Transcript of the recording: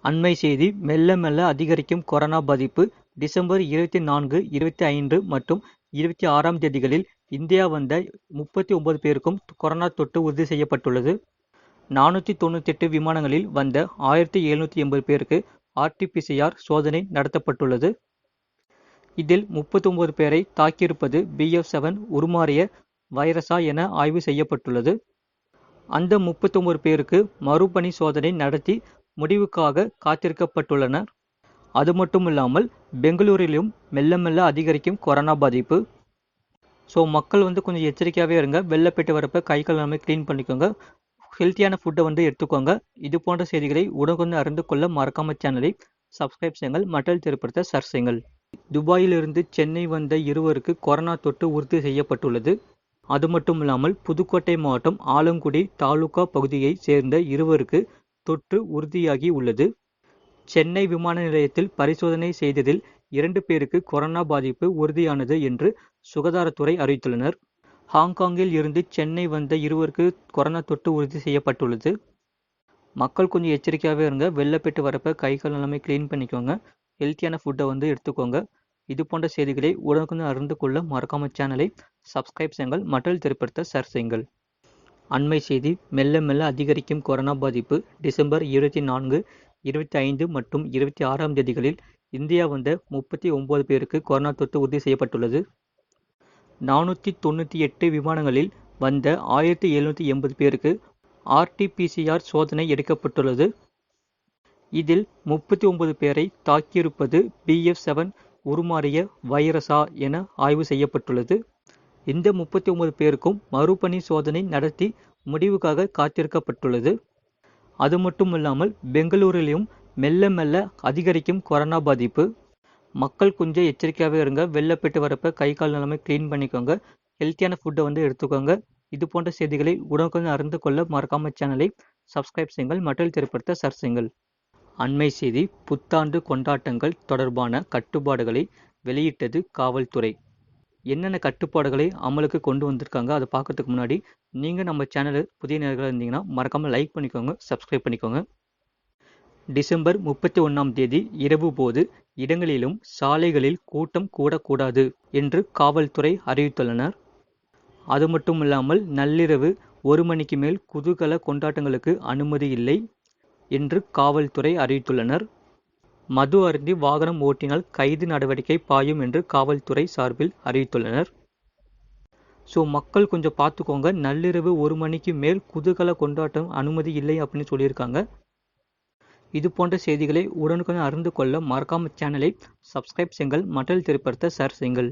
அண்மை செய்தி மெல்ல மெல்ல அதிகரிக்கும் கொரோனா பாதிப்பு டிசம்பர் 24, 25 மற்றும் 26ஆம் தேதிகளில் இந்தியா வந்த 39 பேருக்கும் கொரோனா தொற்று உறுதி செய்யப்பட்டுள்ளது. 498 விமானங்களில் வந்த 1780 பேருக்கு RT-PCR சோதனை நடத்தப்பட்டுள்ளது. இதில் 39 பேரை தாக்கியிருப்பது BF7 உருமாறிய வைரஸா என ஆய்வு செய்யப்பட்டுள்ளது. அந்த 39 பேருக்கு மறுபணி சோதனை நடத்தி முடிவுக்காக காத்திருக்கப்பட்டுள்ளனர். அது மட்டுமில்லாமல் பெங்களூரிலும் மெல்ல மெல்ல அதிகரிக்கும் கொரோனா பாதிப்பு. ஸோ மக்கள் கொஞ்சம் எச்சரிக்கையாகவே இருங்க. வெளில போயிட்டு வரப்ப கை கால் எல்லாமே க்ளீன் பண்ணிக்கோங்க. ஹெல்த்தியான ஃபுட்டை எடுத்துக்கோங்க. இது போன்ற செய்திகளை உடனுக்குடன் அறிந்து கொள்ள மறக்காம சேனலை சப்ஸ்கிரைப் செய்யுங்கள். மற்றல் தெரியப்படுத்த ஷேர் செய்யுங்கள். துபாயிலிருந்து சென்னை வந்த இருவருக்கு கொரோனா தொற்று உறுதி செய்யப்பட்டுள்ளது. அது மட்டுமில்லாமல் புதுக்கோட்டை மாவட்டம் ஆலங்குடி தாலுகா பகுதியை சேர்ந்த இருவருக்கு தொற்று உறுதியாகி உள்ளது. சென்னை விமான நிலையத்தில் பரிசோதனை செய்ததில் 2 பேருக்கு கொரோனா பாதிப்பு உறுதியானது என்று சுகாதாரத்துறை அறிவித்துள்ளனர். ஹாங்காங்கில் இருந்து சென்னை வந்த இருவருக்கு கொரோனா தொற்று உறுதி செய்யப்பட்டுள்ளது. மக்கள் கொஞ்சம் எச்சரிக்கையாகவே இருங்க. வெளில போயிட்டு வரப்ப கை கால் எல்லாமே க்ளீன் பண்ணிக்கோங்க. ஹெல்த்தியான ஃபுட்டை எடுத்துக்கோங்க. இது போன்ற செய்திகளை உடனுக்குடன் அறிந்து கொள்ள மறக்காம சேனலை சப்ஸ்கிரைப் செய்யுங்கள். மற்றல் தெரியப்படுத்த ஷேர் செய்யுங்கள். அண்மை செய்தி மெல்ல மெல்ல அதிகரிக்கும் கொரோனா பாதிப்பு டிசம்பர் 24, 25 மற்றும் 26ஆம் தேதிகளில் இந்தியா வந்த 39 பேருக்கு கொரோனா தொற்று உறுதி செய்யப்பட்டுள்ளது. 498 விமானங்களில் வந்த 1780 பேருக்கு RT-PCR சோதனை எடுக்கப்பட்டுள்ளது. இதில் 39 பேரை தாக்கியிருப்பது BF7 உருமாறிய வைரஸா என ஆய்வு செய்யப்பட்டுள்ளது. இந்த 39 பேருக்கும் மறுபணி சோதனை நடத்தி முடிவுக்காக காத்திருக்கப்பட்டுள்ளது. அது மட்டுமில்லாமல் பெங்களூரிலும் மெல்ல மெல்ல அதிகரிக்கும் கொரோனா பாதிப்பு. மக்கள் கொஞ்சம் எச்சரிக்கையாகவே இருங்க. வெளில போயிட்டு வரப்ப கை கால் எல்லாமே க்ளீன் பண்ணிக்கோங்க. ஹெல்த்தியான ஃபுட்டை எடுத்துக்கோங்க. இது போன்ற செய்திகளை உடனுக்குடன் அறிந்து கொள்ள மறக்காம சேனலை சப்ஸ்கிரைப் செய்யுங்கள். மற்றல் தெரியப்படுத்த ஷேர் செய்யுங்கள். அண்மை செய்தி புத்தாண்டு கொண்டாட்டங்கள் தொடர்பான கட்டுப்பாடுகளை வெளியிட்டது காவல்துறை. என்னென்ன கட்டுப்பாடுகளை அமலுக்கு கொண்டு வந்திருக்காங்க அதை பார்க்கறதுக்கு முன்னாடி நீங்கள் நம்ம சேனல் புதிய நேயர்களாக இருந்தீங்கன்னா மறக்காமல் லைக் பண்ணிக்கோங்க, சப்ஸ்கிரைப் பண்ணிக்கோங்க. டிசம்பர் 31ஆம் தேதி இரவு போது இடங்களிலும் சாலைகளில் கூட்டம் கூடக்கூடாது என்று காவல்துறை அறிவித்துள்ளனர். அது மட்டுமில்லாமல் நள்ளிரவு 1 மணிக்கு மேல் குதூகல கொண்டாட்டங்களுக்கு அனுமதி இல்லை என்று காவல்துறை அறிவித்துள்ளனர். மது அருந்தி வாகனம் ஓட்டினால் கைது நடவடிக்கை பாயும் என்று காவல்துறை சார்பில் அறிவித்துள்ளனர். ஸோ மக்கள் கொஞ்சம் பார்த்துக்கோங்க. நள்ளிரவு 1 மணிக்கு மேல் குதூகல கொண்டாட்டம் அனுமதி இல்லை அப்படின்னு சொல்லியிருக்காங்க. இது போன்ற செய்திகளை உடனுக்குடன் அறிந்து கொள்ள மறக்காம சேனலை சப்ஸ்கிரைப் செய்யுங்கள். மற்றல் தெரியப்படுத்த ஷேர் செய்யுங்கள்.